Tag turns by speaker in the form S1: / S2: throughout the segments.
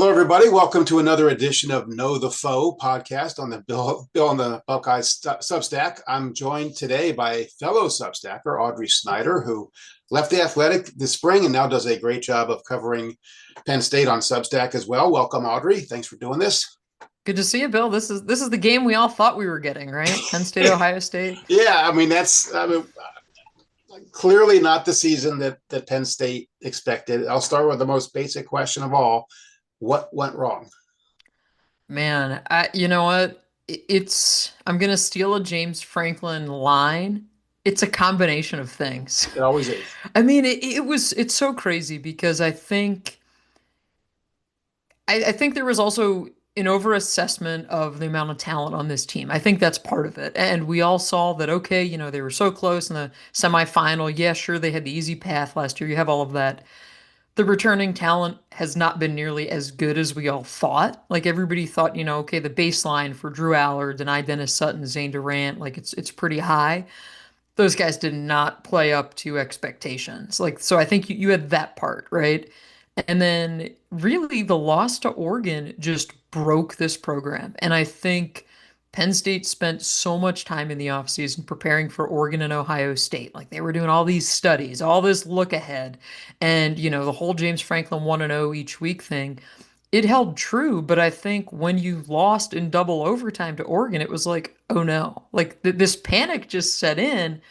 S1: Hello, everybody. Welcome to another edition of Know the Foe podcast on the Bill on the Buckeyes Substack. I'm joined today by fellow Substacker Audrey Snyder, who left the Athletic this spring and now does a great job of covering Penn State on Substack as well. Welcome, Audrey. Thanks for doing this.
S2: Good to see you, Bill. This is the game we all thought we were getting, right? Penn State, Ohio State.
S1: Yeah, that's clearly not the season that Penn State expected. I'll start with the most basic question of all: what went wrong?
S2: Man, you know what? I'm gonna steal a James Franklin line. It's a combination of things.
S1: It always is.
S2: I mean, it's so crazy because I think there was also an overassessment of the amount of talent on this team. I think that's part of it. And we all saw that, okay, they were so close in the semifinal. Yeah, sure, they had the easy path last year. You have all of that. The returning talent has not been nearly as good as we all thought. Like everybody thought, okay, the baseline for Drew Allard, Deni Dennis Sutton, Zane Durant, like it's pretty high. Those guys did not play up to expectations. Like, so I think you had that part, right? And then really the loss to Oregon just broke this program. And I think Penn State spent so much time in the offseason preparing for Oregon and Ohio State. Like they were doing all these studies, all this look ahead. And, the whole James Franklin 1-0 each week thing, it held true. But I think when you lost in double overtime to Oregon, it was like, oh no, like this panic just set in.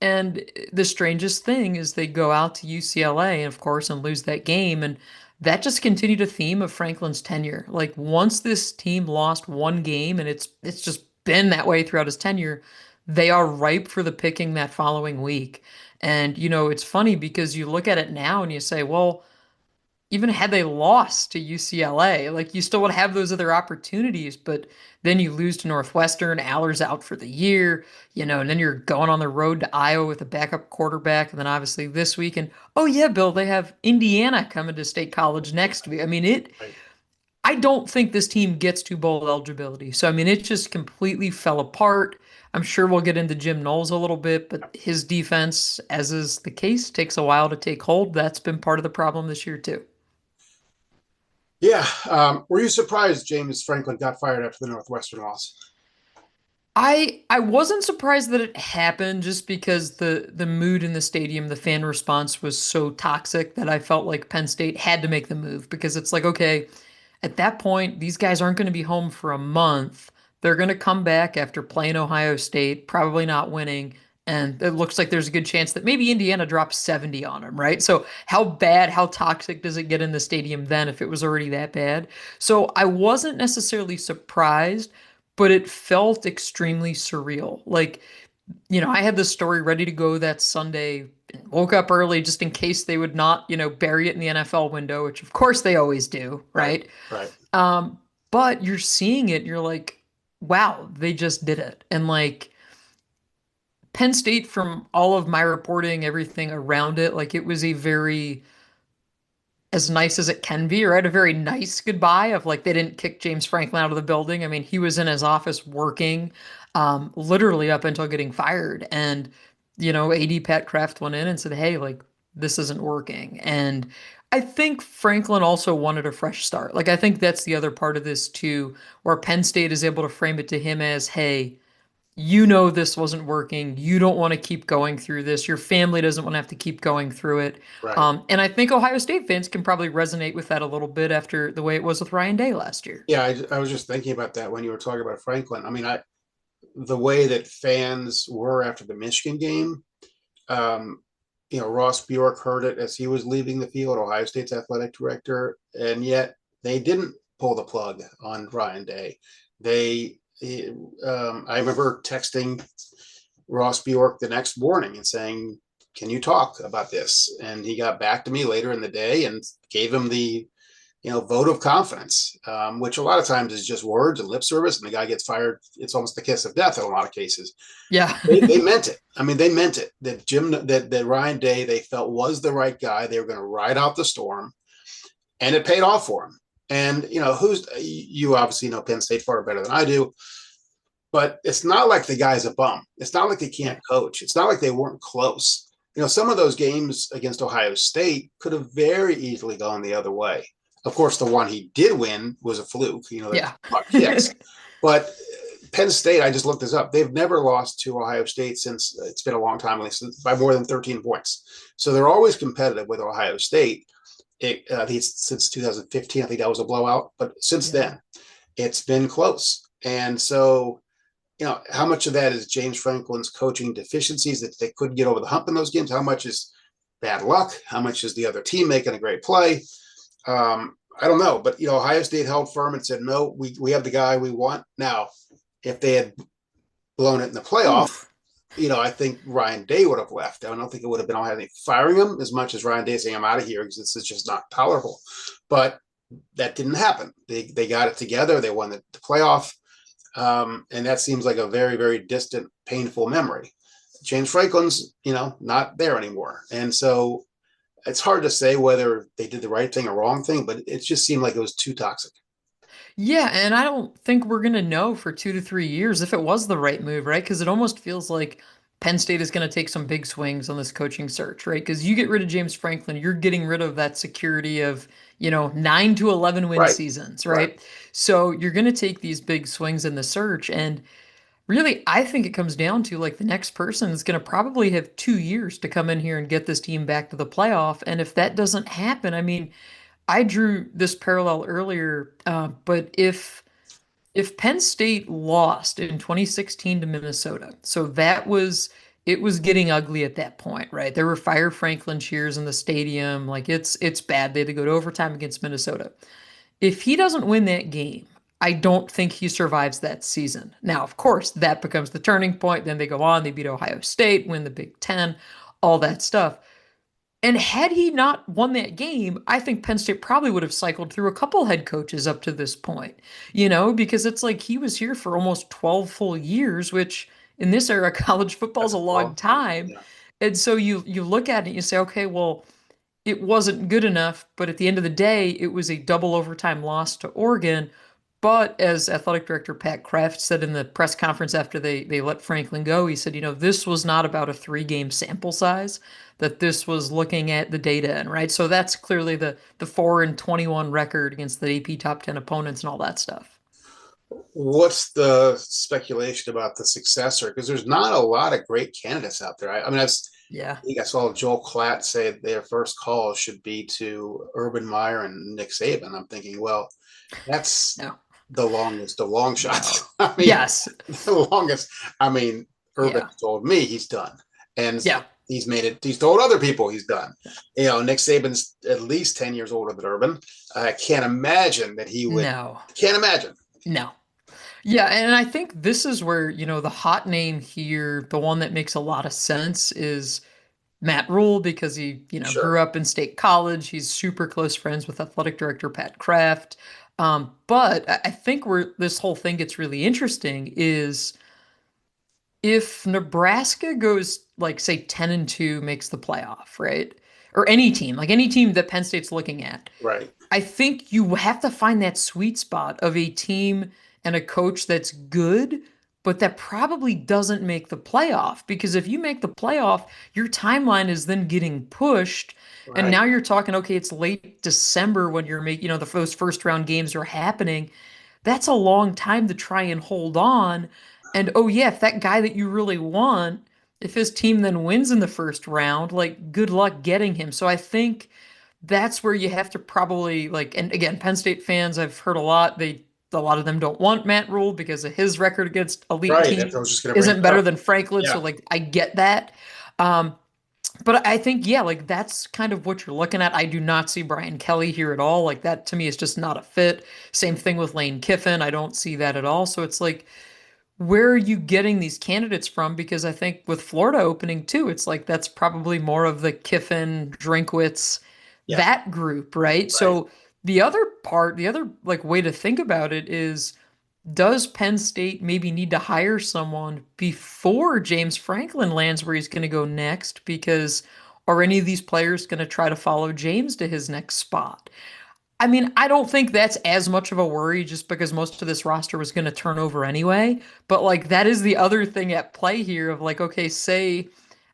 S2: And the strangest thing is they go out to UCLA, of course, and lose that game. And that just continued a theme of Franklin's tenure. Like once this team lost one game, and it's just been that way throughout his tenure, they are ripe for the picking that following week. And it's funny because you look at it now and you say, well, even had they lost to UCLA, like you still would have those other opportunities, but then you lose to Northwestern, Aller's out for the year, and then you're going on the road to Iowa with a backup quarterback, and then obviously this week, and oh yeah, Bill, they have Indiana coming to State College next week. I mean,
S1: Right.
S2: I don't think this team gets to bowl eligibility. So I mean, it just completely fell apart. I'm sure we'll get into Jim Knowles a little bit, but his defense, as is the case, takes a while to take hold. That's been part of the problem this year too.
S1: Yeah. Were you surprised James Franklin got fired after the Northwestern loss?
S2: I wasn't surprised that it happened just because the mood in the stadium, the fan response was so toxic that I felt like Penn State had to make the move because it's like, okay, at that point, these guys aren't going to be home for a month. They're going to come back after playing Ohio State, probably not winning, and it looks like there's a good chance that maybe Indiana drops 70 on them, right? So how bad, how toxic does it get in the stadium then if it was already that bad? So I wasn't necessarily surprised, but it felt extremely surreal. Like, I had this story ready to go that Sunday, woke up early just in case they would not, bury it in the NFL window, which of course they always do,
S1: Right.
S2: right?
S1: Right.
S2: Um, but you're seeing it, you're like, wow, they just did it. And like Penn State, from all of my reporting, everything around it, like it was a very as nice as it can be, right? A very nice goodbye of like they didn't kick James Franklin out of the building. I mean, he was in his office working literally up until getting fired. And, AD Pat Kraft went in and said, hey, like this isn't working. And I think Franklin also wanted a fresh start. Like I think that's the other part of this too, where Penn State is able to frame it to him as, hey, this wasn't working. You don't want to keep going through this. Your family doesn't want to have to keep going through it.
S1: Right.
S2: And I think Ohio State fans can probably resonate with that a little bit after the way it was with Ryan Day last year.
S1: Yeah, I was just thinking about that when you were talking about Franklin. The way that fans were after the Michigan game, um, Ross Bjork heard it as he was leaving the field, Ohio State's athletic director, and yet they didn't pull the plug on Ryan Day. They, I remember texting Ross Bjork the next morning and saying, "Can you talk about this?" And he got back to me later in the day and gave him the vote of confidence, which a lot of times is just words and lip service, and the guy gets fired. It's almost the kiss of death in a lot of cases.
S2: Yeah.
S1: They meant it. I mean, they meant it. That Ryan Day they felt was the right guy. They were going to ride out the storm, and it paid off for him. And who's you obviously know Penn State far better than I do, but it's not like the guy's a bum. It's not like they can't coach. It's not like they weren't close. Some of those games against Ohio State could have very easily gone the other way. Of course, the one he did win was a fluke, that
S2: Yeah.
S1: clock kicks. But Penn State, I just looked this up. They've never lost to Ohio State since it's been a long time, at least by more than 13 points. So they're always competitive with Ohio State. Since 2015, I think that was a blowout. But since
S2: Yeah.
S1: then, it's been close. And so, how much of that is James Franklin's coaching deficiencies that they couldn't get over the hump in those games? How much is bad luck? How much is the other team making a great play? I don't know, but Ohio State held firm and said, no, we have the guy we want. Now, if they had blown it in the playoff,
S2: Oof.
S1: I think Ryan Day would have left. I don't think it would have been Ohio State firing him as much as Ryan Day saying, I'm out of here because this is just not tolerable. But that didn't happen. They got it together. They won the playoff. And that seems like a very, very distant, painful memory. James Franklin's, not there anymore. And so it's hard to say whether they did the right thing or wrong thing, but it just seemed like it was too toxic.
S2: Yeah, and I don't think we're gonna know for 2 to 3 years if it was the right move, right? Because it almost feels like Penn State is gonna take some big swings on this coaching search, right? Because you get rid of James Franklin, you're getting rid of that security of, 9 to 11 win
S1: Right.
S2: seasons,
S1: Right.
S2: right? So you're gonna take these big swings in the search, and really, I think it comes down to like the next person is gonna probably have 2 years to come in here and get this team back to the playoff, and if that doesn't happen, I mean. I drew this parallel earlier, but if Penn State lost in 2016 to Minnesota, so it was getting ugly at that point, right? There were Fire Franklin cheers in the stadium, like it's bad. They had to go to overtime against Minnesota. If he doesn't win that game, I don't think he survives that season. Now, of course, that becomes the turning point. Then they go on, they beat Ohio State, win the Big Ten, all that stuff. And had he not won that game, I think Penn State probably would have cycled through a couple head coaches up to this point, because it's like he was here for almost 12 full years, which in this era, college football is
S1: That's
S2: a
S1: a
S2: long
S1: long time.
S2: time.
S1: Yeah.
S2: And so you look at it and you say, okay, well, it wasn't good enough, but at the end of the day, it was a double overtime loss to Oregon. But as athletic director Pat Kraft said in the press conference after they let Franklin go, he said, this was not about a 3 game sample size, that this was looking at the data and right. So that's clearly the 4-21 record against the AP top 10 opponents and all that stuff.
S1: What's the speculation about the successor? Because there's not a lot of great candidates out there.
S2: Yeah.
S1: I think I saw Joel Klatt say their first call should be to Urban Meyer and Nick Saban. I'm thinking, well, that's
S2: No.
S1: the longest of long shots. I mean,
S2: Yes.
S1: the longest. I mean, Urban
S2: Yeah.
S1: told me he's done, and
S2: Yeah.
S1: he's made it. He's told other people he's done. Nick Saban's at least 10 years older than Urban. I can't imagine that he would.
S2: No.
S1: Can't imagine.
S2: No. Yeah, and I think this is where, the hot name here, the one that makes a lot of sense is Matt Rule because he,
S1: Sure.
S2: grew up in State College. He's super close friends with athletic director Pat Kraft. But I think where this whole thing gets really interesting is if Nebraska goes like say 10-2 makes the playoff, right? Or any team, like any team that Penn State's looking at,
S1: Right.
S2: I think you have to find that sweet spot of a team and a coach that's good, but that probably doesn't make the playoff. Because if you make the playoff, your timeline is then getting pushed. And
S1: Right.
S2: now you're talking, okay, it's late December when you're making, those first round games are happening. That's a long time to try and hold on. And oh, yeah, if that guy that you really want, if his team then wins in the first round, like good luck getting him. So I think that's where you have to probably like, and again, Penn State fans, I've heard a lot of them don't want Matt Rule because of his record against elite
S1: Right. That's what I was
S2: teams
S1: just going to bring
S2: isn't
S1: it
S2: better
S1: up.
S2: than Franklin. So
S1: Yeah.
S2: like, I get that. Um, but I think, yeah, like that's kind of what you're looking at. I do not see Brian Kelly here at all. Like that to me is just not a fit. Same thing with Lane Kiffin. I don't see that at all. So it's like, where are you getting these candidates from? Because I think with Florida opening too, it's like that's probably more of the Kiffin, Drinkwitz,
S1: Yeah.
S2: that group, right?
S1: Right.
S2: So the other like way to think about it is, does Penn State maybe need to hire someone before James Franklin lands where he's going to go next? Because are any of these players going to try to follow James to his next spot? I mean, I don't think that's as much of a worry just because most of this roster was going to turn over anyway. But like that is the other thing at play here of like, okay, say,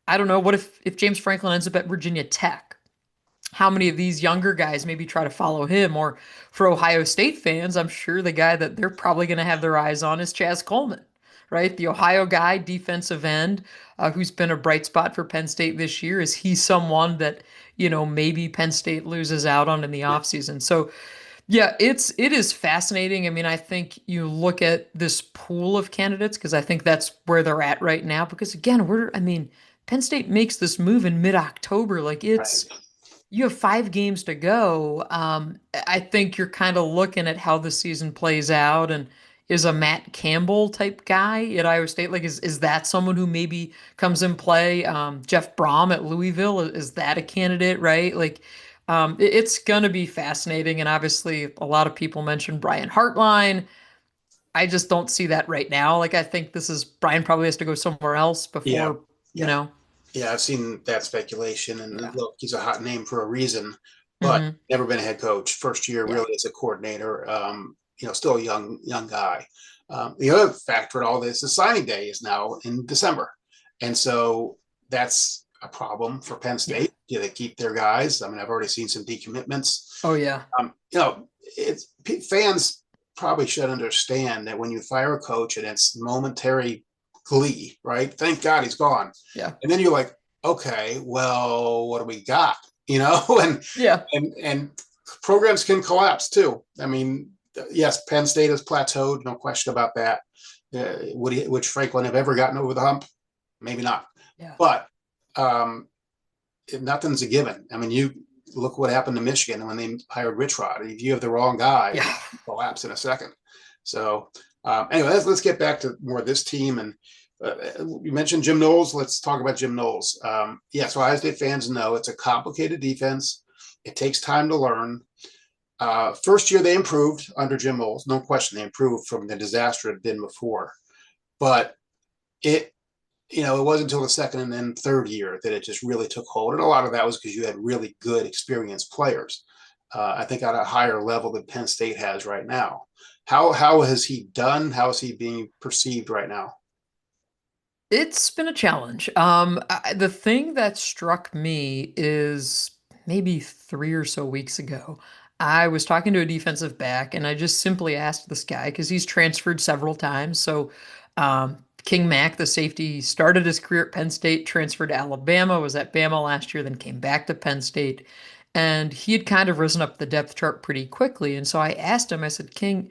S2: I don't know, what if James Franklin ends up at Virginia Tech? how many of these younger guys maybe try to follow him? Or for Ohio State fans, I'm sure the guy that they're probably going to have their eyes on is Chaz Coleman, right? The Ohio guy, defensive end, who's been a bright spot for Penn State this year. Is he someone that, maybe Penn State loses out on in the
S1: Yeah,
S2: offseason? So yeah, it is fascinating. I mean, I think you look at this pool of candidates because I think that's where they're at right now. Because again, I mean, Penn State makes this move in mid-October. Like
S1: right.
S2: you have 5 games to go. I think you're kind of looking at how the season plays out, and is a Matt Campbell type guy at Iowa State, like is that someone who maybe comes in play? Jeff Brom at Louisville, is that a candidate, right? Like, it's gonna be fascinating, and obviously a lot of people mentioned Brian Hartline. I just don't see that right now. Like, I think this is Brian probably has to go somewhere else
S1: Yeah,
S2: before, you
S1: yeah,
S2: know.
S1: yeah. I've seen that speculation, and
S2: Yeah.
S1: look, he's a hot name for a reason, but
S2: Hmm.
S1: never been a head coach. First year,
S2: Yeah.
S1: really, as a coordinator. Still a young guy. The other factor in all this is signing day is now in December, and so that's a problem for Penn
S2: Yeah.
S1: State. Do they keep their guys? I mean, I've already seen some decommitments.
S2: Oh yeah.
S1: It's fans probably should understand that when you fire a coach and it's momentary glee, right? Thank God he's gone.
S2: Yeah.
S1: And then you're like, okay, well, what do we got? And
S2: Yeah.
S1: and programs can collapse too. I mean, yes, Penn State has plateaued, no question about that. Would Franklin have ever gotten over the hump? Maybe not.
S2: Yeah.
S1: But um, nothing's a given. I mean, you look what happened to Michigan when they hired Rich Rod. If you have the wrong guy,
S2: Yeah.
S1: collapse in a second. So anyway, let's get back to more of this team. And you mentioned Jim Knowles. Let's talk about Jim Knowles. So Ohio State fans know it's a complicated defense. It takes time to learn. First year they improved under Jim Knowles, no question. They improved from the disaster it had been before, but it it wasn't until the second and then third year that it just really took hold. And a lot of that was because you had really good, experienced players. I think at a higher level than Penn State has right now. How has he done? How is he being perceived right now?
S2: It's been a challenge. The thing that struck me is maybe 3 or so weeks ago, I was talking to a defensive back, and I just simply asked this guy because he's transferred several times. So, King Mack, the safety, started his career at Penn State, transferred to Alabama, was at Bama last year, then came back to Penn State, and he had kind of risen up the depth chart pretty quickly. And so I asked him, I said, King,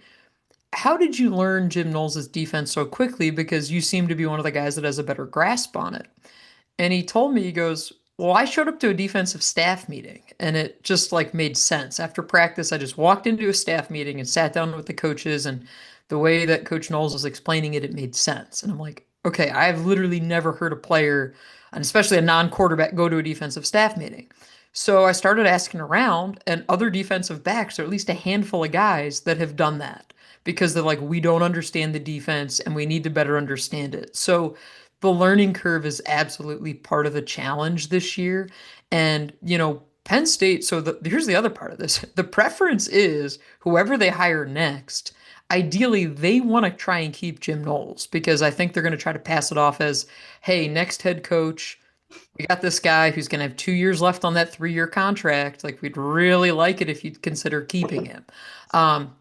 S2: how did you learn Jim Knowles' defense so quickly? Because you seem to be one of the guys that has a better grasp on it. And he told me, he goes, well, I showed up to a defensive staff meeting and it just like made sense. After practice, I just walked into a staff meeting and sat down with the coaches, and the way that Coach Knowles was explaining it, it made sense. And I'm like, okay, I've literally never heard a player, and especially a non-quarterback, go to a defensive staff meeting. So I started asking around, and other defensive backs, or at least a handful of guys that have done that because they're like, we don't understand the defense and we need to better understand it. So the learning curve is absolutely part of the challenge this year. And, Penn State, so here's the other part of this. The preference is whoever they hire next, ideally they want to try and keep Jim Knowles because I think they're going to try to pass it off as, hey, next head coach, we got this guy who's going to have 2 years left on that 3-year contract. Like, we'd really like it if you'd consider keeping him. Um,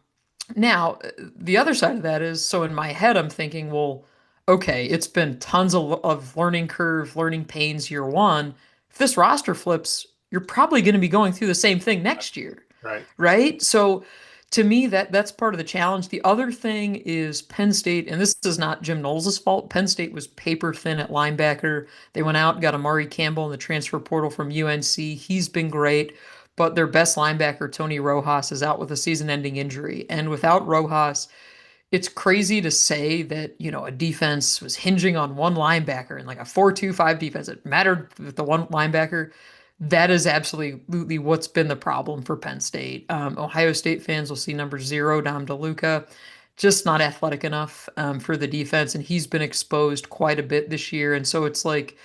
S2: Now, the other side of that is, so in my head, I'm thinking, well, okay, it's been tons of learning curve, learning pains year one. If this roster flips, you're probably going to be going through the same thing next year,
S1: Right.
S2: right? So to me, that's part of the challenge. The other thing is Penn State, and this is not Jim Knowles' fault. Penn State was paper thin at linebacker. They went out and got Amari Campbell in the transfer portal from UNC. He's been great, but their best linebacker, Tony Rojas, is out with a season-ending injury. And without Rojas, it's crazy to say that, a defense was hinging on one linebacker in like a 4-2-5 defense. It mattered with the one linebacker. That is absolutely what's been the problem for Penn State. Ohio State fans will see number 0, Dom DeLuca, just not athletic enough for the defense, and he's been exposed quite a bit this year. And so it's like,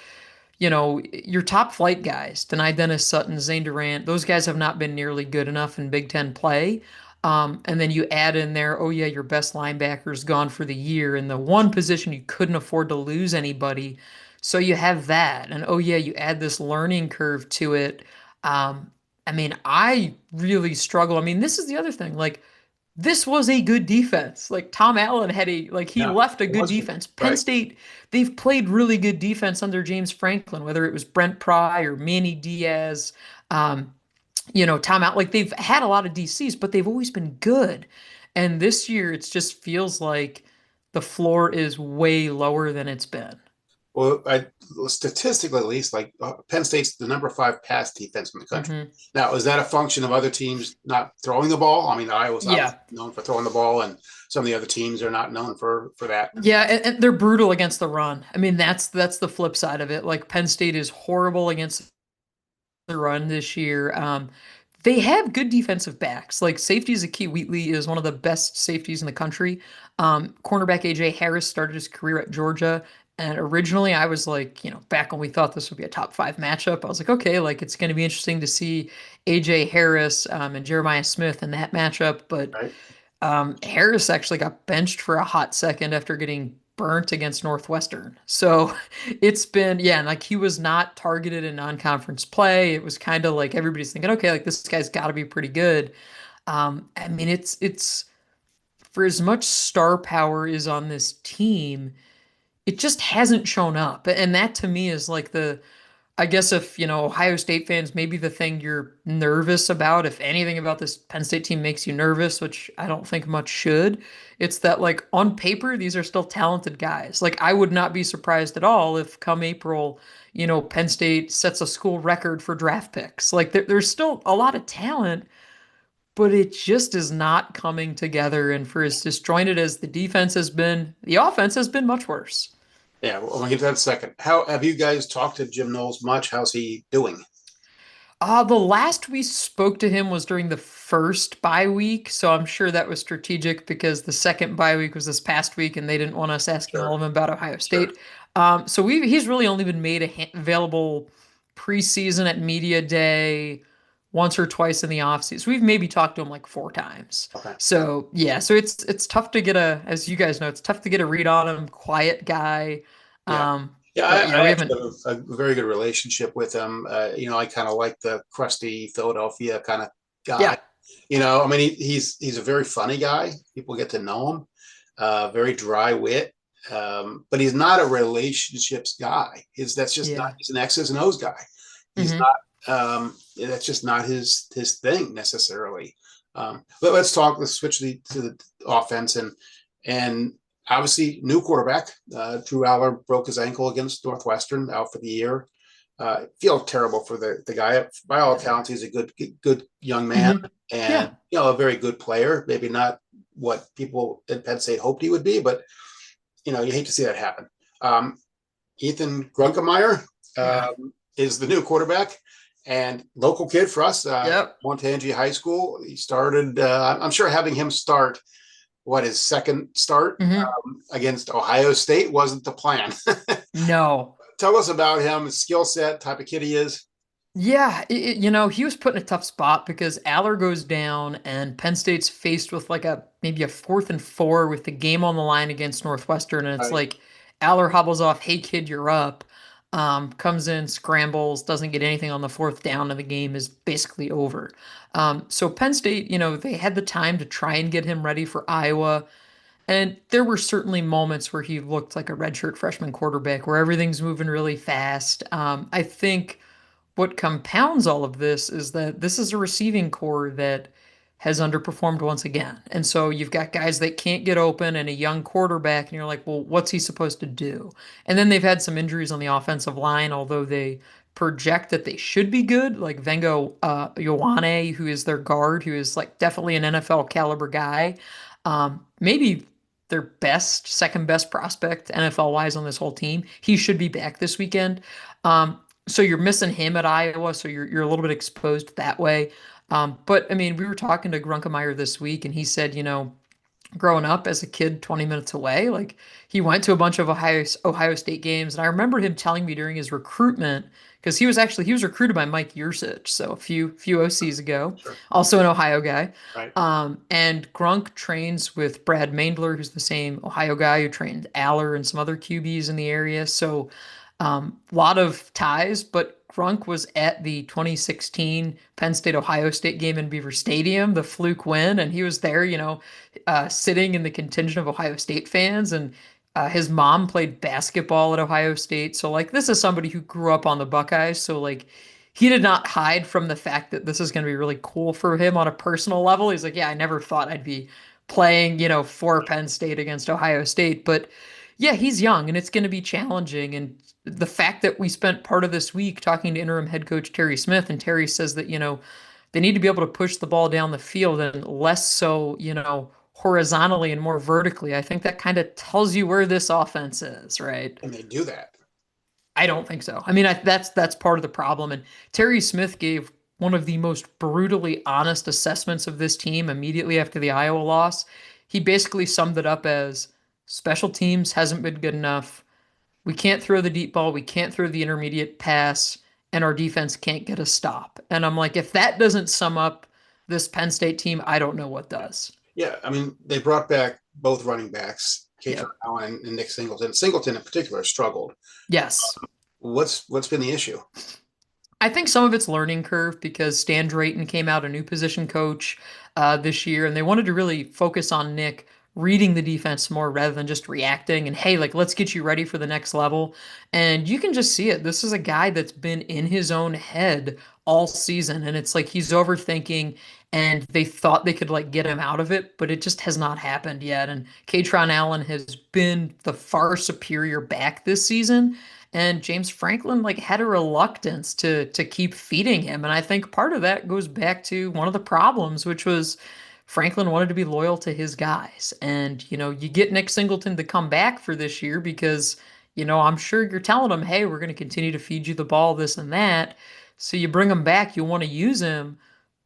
S2: your top flight guys, Denai Dennis, Sutton, Zane Durant, those guys have not been nearly good enough in Big Ten play. And then you add in there, oh yeah, your best linebacker's gone for the year in the one position you couldn't afford to lose anybody. So you have that. And oh yeah, you add this learning curve to it. Um, I mean, I really struggle. I mean, this is the other thing. Like, this was a good defense. Like Tom Allen had he
S1: Yeah,
S2: left a
S1: it
S2: good
S1: was good,
S2: defense. Penn
S1: right?
S2: State, they've played really good defense under James Franklin, whether it was Brent Pry or Manny Diaz, um, Tom Allen. Like they've had a lot of DCs, but they've always been good. And this year, it just feels like the floor is way lower than it's been.
S1: Well, statistically at least, like Penn State's the number 5 pass defense in the country.
S2: Hmm.
S1: Now, is that a function of other teams not throwing the ball? I mean, Iowa's obviously
S2: Yeah.
S1: known for throwing the ball, and some of the other teams are not known for that.
S2: Yeah, and they're brutal against the run. I mean, that's the flip side of it. Like Penn State is horrible against the run this year. They have good defensive backs. Like safety is a key. Wheatley is one of the best safeties in the country. Cornerback AJ Harris started his career at Georgia. And originally I was like, back when we thought this would be a top five matchup, I was like, okay, like it's going to be interesting to see AJ Harris and Jeremiah Smith in that matchup. But
S1: Right?
S2: Harris actually got benched for a hot second after getting burnt against Northwestern. So it's been, yeah, and like he was not targeted in non-conference play. It was kind of like everybody's thinking, okay, like this guy's got to be pretty good. I mean, it's for as much star power is on this team, it just hasn't shown up. And that to me is like I guess if, Ohio State fans, maybe the thing you're nervous about, if anything about this Penn State team makes you nervous, which I don't think much should, it's that like on paper, these are still talented guys. Like I would not be surprised at all if come April, Penn State sets a school record for draft picks. Like there's still a lot of talent, but it just is not coming together. And for as disjointed as the defense has been, the offense has been much worse.
S1: Yeah, well, we'll get to that in a second. How have you guys talked to Jim Knowles much? How's he doing?
S2: The last we spoke to him was during the first bye week, so I'm sure that was strategic because the second bye week was this past week, and they didn't want us asking all
S1: Sure,
S2: of him about Ohio
S1: sure.
S2: State. So he's really only been made available preseason at media day once or twice in the offseason. So we've maybe talked to him like four times.
S1: Okay.
S2: So yeah, so it's tough to get as you guys know, it's tough to get a read on him. Quiet guy,
S1: Yeah.
S2: um,
S1: Yeah,
S2: but
S1: I
S2: we
S1: actually
S2: haven't.
S1: have a very good relationship with him. I kind of like the crusty Philadelphia kind of guy.
S2: Yeah.
S1: I mean, he's a very funny guy. People get to know him. Very dry wit, but he's not a relationships guy. That's just not.
S2: Yeah.
S1: He's an X's and O's guy. He's
S2: Hmm.
S1: not. That's just not his thing necessarily. But let's talk. Let's switch to the offense and obviously new quarterback. Drew Aller broke his ankle against Northwestern, out for the year. Feel terrible for the guy. By all accounts, he's a good young man
S2: Hmm.
S1: and
S2: Yeah.
S1: a very good player. Maybe not what people at Penn State hoped he would be, but you hate to see that happen. Ethan Grunkemeyer
S2: Yeah.
S1: is the new quarterback and local kid for us.
S2: Yep.
S1: Montangy High School. He started. I'm sure having him start his second start
S2: Hmm.
S1: against Ohio State wasn't the plan.
S2: No.
S1: Tell us about him, his skill set, type of kid he is.
S2: Yeah, he was put in a tough spot because Aller goes down and Penn State's faced with like maybe a 4th and 4 with the game on the line against Northwestern, and it's
S1: Right.
S2: like Aller hobbles off, "Hey kid, you're up." Comes in, scrambles, doesn't get anything on the fourth down, and the game is basically over. So Penn State, they had the time to try and get him ready for Iowa. And there were certainly moments where he looked like a redshirt freshman quarterback where everything's moving really fast. I think what compounds all of this is that this is a receiving core that has underperformed once again. And so you've got guys that can't get open and a young quarterback, and you're like, well, what's he supposed to do? And then they've had some injuries on the offensive line, although they project that they should be good, like Vengo Ioane, who is their guard, who is like definitely an NFL caliber guy. Maybe their second best prospect NFL wise on this whole team. He should be back this weekend. So you're missing him at Iowa, so you're a little bit exposed that way. But I mean, we were talking to Grunkemeyer this week, and he said, growing up as a kid 20 minutes away, like he went to a bunch of Ohio State games, and I remember him telling me during his recruitment because he was recruited by Mike Yursich, so a few OCs ago,
S1: Sure.
S2: also an Ohio guy.
S1: Right.
S2: And Grunk trains with Brad Mandler, who's the same Ohio guy who trained Aller and some other QBs in the area. So a lot of ties, but Grunk was at the 2016 Penn State Ohio State game in Beaver Stadium, the fluke win, and he was there, sitting in the contingent of Ohio State fans, and his mom played basketball at Ohio State. So like this is somebody who grew up on the Buckeyes, so like he did not hide from the fact that this is going to be really cool for him on a personal level. He's like, yeah, I never thought I'd be playing, for Penn State against Ohio State, but yeah, he's young and it's going to be challenging. And the fact that we spent part of this week talking to interim head coach Terry Smith, and Terry says that, they need to be able to push the ball down the field and less so, horizontally and more vertically. I think that kind of tells you where this offense is, right?
S1: And they do that.
S2: I don't think so. I mean, that's part of the problem. And Terry Smith gave one of the most brutally honest assessments of this team immediately after the Iowa loss. He basically summed it up as special teams hasn't been good enough. We can't throw the deep ball. We can't throw the intermediate pass, and our defense can't get a stop. And I'm like, if that doesn't sum up this Penn State team, I don't know what does.
S1: Yeah, I mean, they brought back both running backs, Katron
S2: Yep.
S1: Allen and Nick Singleton. Singleton in particular struggled.
S2: Yes.
S1: What's been the issue?
S2: I think some of it's learning curve because Stan Drayton came out a new position coach this year, and they wanted to really focus on Nick reading the defense more rather than just reacting. And hey, like let's get you ready for the next level. And you can just see it. This is a guy that's been in his own head all season, and it's like he's overthinking. And they thought they could like get him out of it, but it just has not happened yet. And Katron Allen has been the far superior back this season. And James Franklin like had a reluctance to keep feeding him. And I think part of that goes back to one of the problems, which was Franklin wanted to be loyal to his guys. And, you get Nick Singleton to come back for this year because, I'm sure you're telling him, hey, we're going to continue to feed you the ball, this and that. So you bring him back, you want to use him,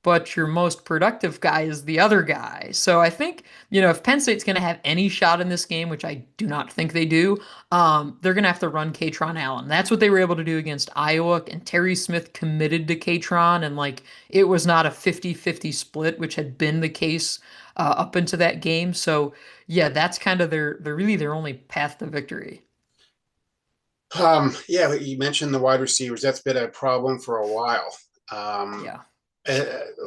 S2: but your most productive guy is the other guy. So I think, if Penn State's going to have any shot in this game, which I do not think they do, they're going to have to run Katron Allen. That's what they were able to do against Iowa, and Terry Smith committed to Katron, and like it was not a 50-50 split, which had been the case up into that game. So yeah, that's kind of they're really their only path to victory.
S1: Yeah, you mentioned the wide receivers. That's been a problem for a while. Um,
S2: Yeah.
S1: uh,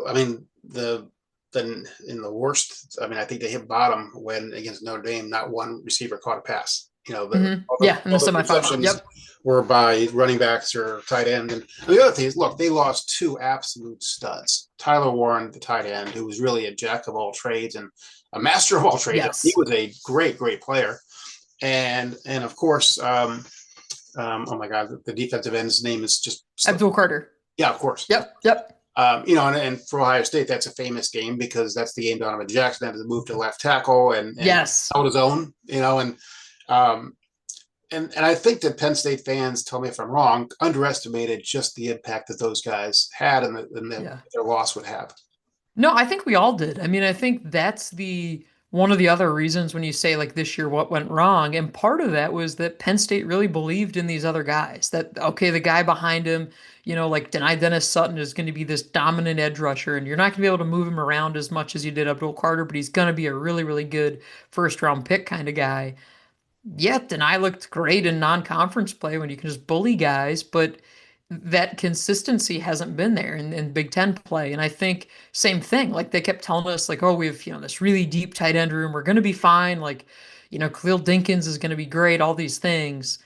S1: I mean, the in the worst. I mean, I think they hit bottom when against Notre Dame, not one receiver caught a pass.
S2: Yeah, in the
S1: All the
S2: semifinal.
S1: receptions
S2: Yep.
S1: were by running backs or tight end. And the other thing is, look, they lost two absolute studs. Tyler Warren, the tight end, who was really a jack of all trades and a master of all trades. He
S2: Yes.
S1: was a great, great player. And of course, oh my God, the defensive end's name is just
S2: Abdul Carter.
S1: yeah, of course.
S2: Yep. Yep.
S1: And for Ohio State, that's a famous game because that's the game Donovan Jackson had to move to left tackle and
S2: Yes.
S1: held his own, um, and I think that Penn State fans, tell me if I'm wrong, underestimated just the impact that those guys had and
S2: Yeah.
S1: their loss would have.
S2: No, I think we all did. I mean, I think that's the one of the other reasons when you say like this year what went wrong. And part of that was that Penn State really believed in these other guys. That okay, the guy behind him, like Deni Dennis Sutton is going to be this dominant edge rusher, and you're not going to be able to move him around as much as you did Abdul Carter, but he's going to be a really, really good first round pick kind of guy. Yeah, Deni looked great in non-conference play when you can just bully guys, but that consistency hasn't been there in Big Ten play. And I think same thing. Like they kept telling us, like, oh, we have, this really deep tight end room. We're gonna be fine. Like, Khalil Dinkins is gonna be great, all these things.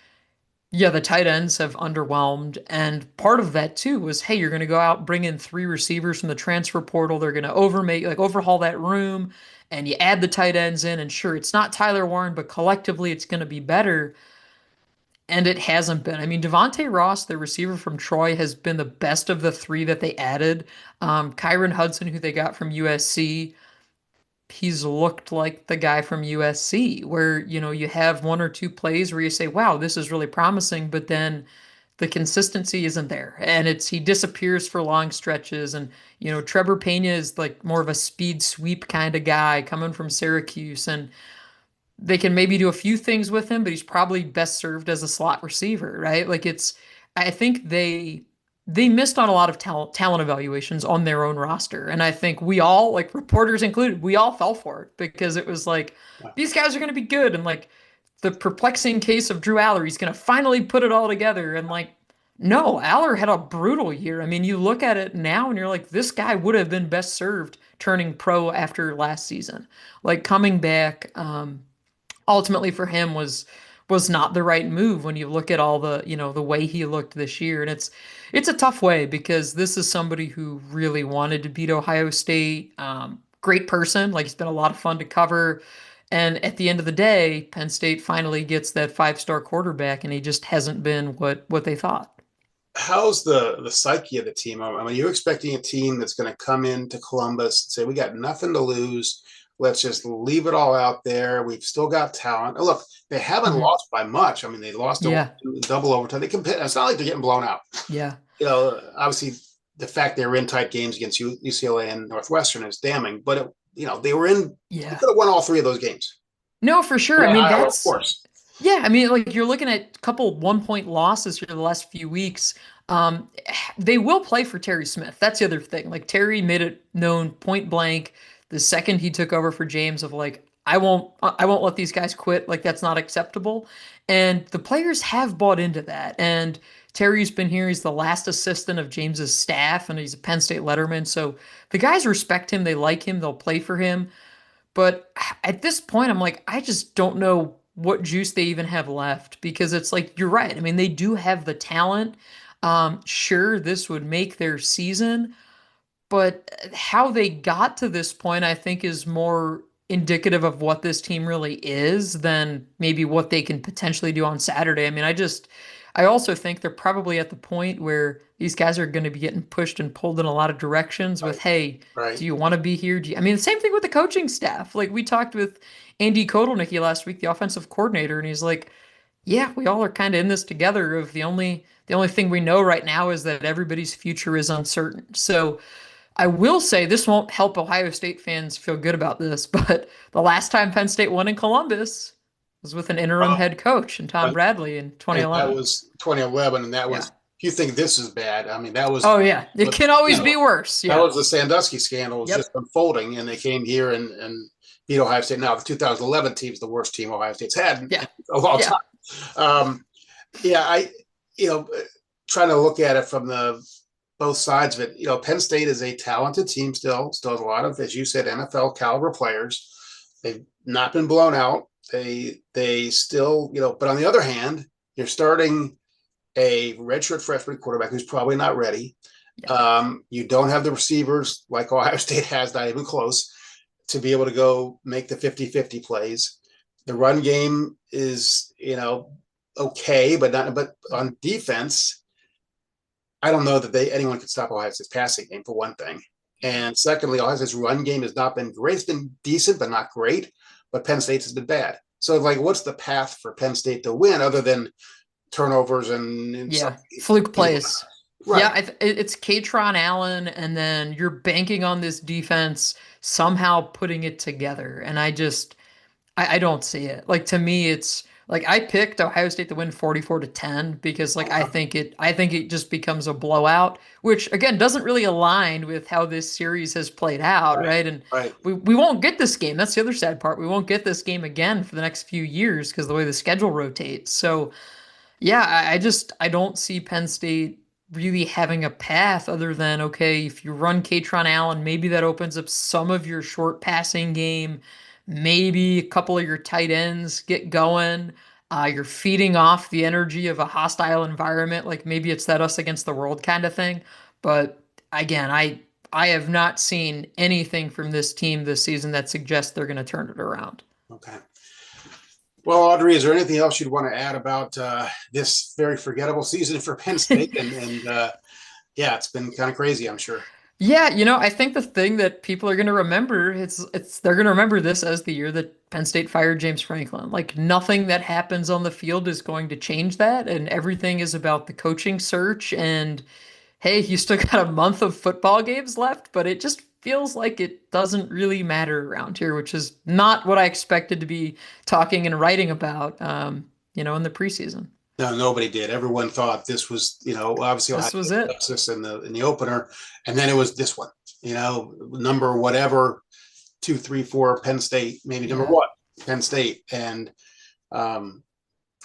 S2: Yeah, the tight ends have underwhelmed. And part of that too was, hey, you're gonna go out, bring in three receivers from the transfer portal. They're gonna overhaul that room, and you add the tight ends in, and sure, it's not Tyler Warren, but collectively it's gonna be better. And it hasn't been. I mean, Devontae Ross, the receiver from Troy, has been the best of the three that they added. Kyron Hudson, who they got from USC, he's looked like the guy from USC, where, you have one or two plays where you say, wow, this is really promising, but then the consistency isn't there. And he disappears for long stretches. And, Trevor Pena is like more of a speed sweep kind of guy coming from Syracuse. And they can maybe do a few things with him, but he's probably best served as a slot receiver, right? I think they missed on a lot of talent evaluations on their own roster. And I think we all, like reporters included, we all fell for it because it was like, these guys are going to be good. And like the perplexing case of Drew Aller, he's going to finally put it all together. And like, No, Aller had a brutal year. I mean, you look at it now and you're like, this guy would have been best served turning pro after last season. Like coming back, ultimately for him was not the right move when you look at all the, the way he looked this year. And it's a tough way because this is somebody who really wanted to beat Ohio State. Great person, like he's been a lot of fun to cover. And at the end of the day, Penn State finally gets that five-star quarterback, and he just hasn't been what they thought.
S1: How's the psyche of the team? I mean, you're expecting a team that's going to come into Columbus and say, we got nothing to lose. Let's just leave it all out there. We've still got talent. And look, they haven't
S2: Mhm.
S1: lost by much. I mean, they lost a
S2: Yeah,
S1: double overtime. They compete. It's not like they're getting blown out.
S2: yeah.
S1: Obviously, the fact they were in tight games against UCLA and Northwestern is damning. But they were in. They
S2: Yeah.
S1: could have won all three of those games.
S2: No, for sure. I
S1: Yeah,
S2: mean,
S1: Iowa, of
S2: that's
S1: course.
S2: yeah. I mean, like you're looking at a couple 1 point losses here the last few weeks. Um, they will play for Terry Smith. That's the other thing. Like Terry made it known point blank the second he took over for James of like, I won't let these guys quit. Like that's not acceptable. And the players have bought into that. And Terry's been here. He's the last assistant of James's staff, and he's a Penn State letterman. So the guys respect him. They like him. They'll play for him. But at this point, I'm like, I just don't know what juice they even have left because it's like, you're right. I mean, they do have the talent. Sure, this would make their season, but how they got to this point, I think, is more indicative of what this team really is than maybe what they can potentially do on Saturday. I mean, I also think they're probably at the point where these guys are going to be getting pushed and pulled in a lot of directions with,
S1: Right.
S2: hey,
S1: Right.
S2: do you want to be here? I mean, the same thing with the coaching staff. Like we talked with Andy Kotelnicki last week, the offensive coordinator, and he's like, yeah, we all are kind of in this together. Of the only thing we know right now is that everybody's future is uncertain. So I will say this won't help Ohio State fans feel good about this, but the last time Penn State won in Columbus was with an interim
S1: Uh,
S2: head coach and Tom
S1: but
S2: Bradley in
S1: and that
S2: 2011.
S1: was 2011, and that
S2: Yeah.
S1: was. If you think this is bad, I mean, that was
S2: Oh yeah, it
S1: the
S2: can always be
S1: scandal.
S2: worse.
S1: That
S2: Yeah.
S1: was the Sandusky scandal was just
S2: Yep.
S1: unfolding, and they came here and beat Ohio State. Now the 2011 team's the worst team Ohio State's had in
S2: Yeah.
S1: a long
S2: Yeah.
S1: time. Um, yeah, you know, trying to look at it from the both sides of it. Penn State is a talented team still has a lot of, as you said, NFL caliber players. They've not been blown out. They still, but on the other hand, you're starting a redshirt freshman quarterback who's probably not ready.
S2: Yeah.
S1: You don't have the receivers like Ohio State has, not even close, to be able to go make the 50-50 plays. The run game is, okay, but on defense, I don't know that anyone could stop Ohio State's passing game for one thing. And secondly, Ohio State's run game has not been great. It's been decent, but not great. But Penn State's has been bad. So, like, what's the path for Penn State to win other than turnovers and some
S2: Yeah. Fluke plays. Yeah,
S1: right?
S2: it's Katron Allen, and then you're banking on this defense somehow putting it together. And I don't see it. Like to me, it's like I picked Ohio State to win 44-10 because like I think it just becomes a blowout, which again doesn't really align with how this series has played out,
S1: Right,
S2: right? And
S1: right.
S2: we won't get this game. That's the other sad part. We won't get this game again for the next few years because the way the schedule rotates. So yeah, I don't see Penn State really having a path other than okay, if you run Katron Allen, maybe that opens up some of your short passing game. Maybe a couple of your tight ends get going. You're feeding off the energy of a hostile environment, like maybe it's that us against the world kind of thing. But again, I have not seen anything from this team this season that suggests they're going to turn it around.
S1: Okay. Well, Audrey, is there anything else you'd want to add about this very forgettable season for Penn State? And yeah, it's been kind of crazy, I'm sure.
S2: Yeah, I think the thing that people are going to remember, it's they're going to remember this as the year that Penn State fired James Franklin. Like nothing that happens on the field is going to change that, and everything is about the coaching search. And hey, you still got a month of football games left, but it just feels like it doesn't really matter around here, which is not what I expected to be talking and writing about, in the preseason.
S1: No, nobody did. Everyone thought this was, obviously Ohio
S2: This was
S1: State
S2: it.
S1: Texas in the opener, and then it was this one, number whatever, 2, 3, 4, Penn State, maybe number
S2: Yeah.
S1: one, Penn State, and um,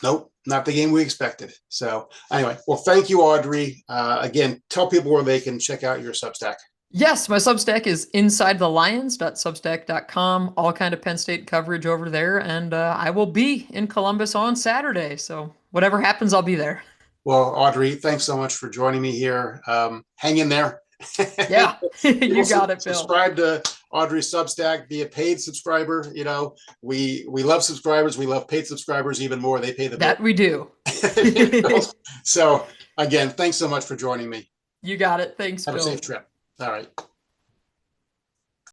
S1: Nope, not the game we expected. So anyway, well, thank you, Audrey. Again, tell people where they can check out your Substack.
S2: Yes, my Substack is insidethelions.substack.com. All kind of Penn State coverage over there, and I will be in Columbus on Saturday. So whatever happens, I'll be there.
S1: Well, Audrey, thanks so much for joining me here. Hang in there.
S2: Yeah,
S1: People
S2: you got it, Bill.
S1: subscribe to Audrey's Substack, be a paid subscriber. We love subscribers. We love paid subscribers even more. They pay the bill.
S2: That we do.
S1: So again, thanks so much for joining me.
S2: You got it. Thanks,
S1: Have a
S2: Bill.
S1: safe trip. All right.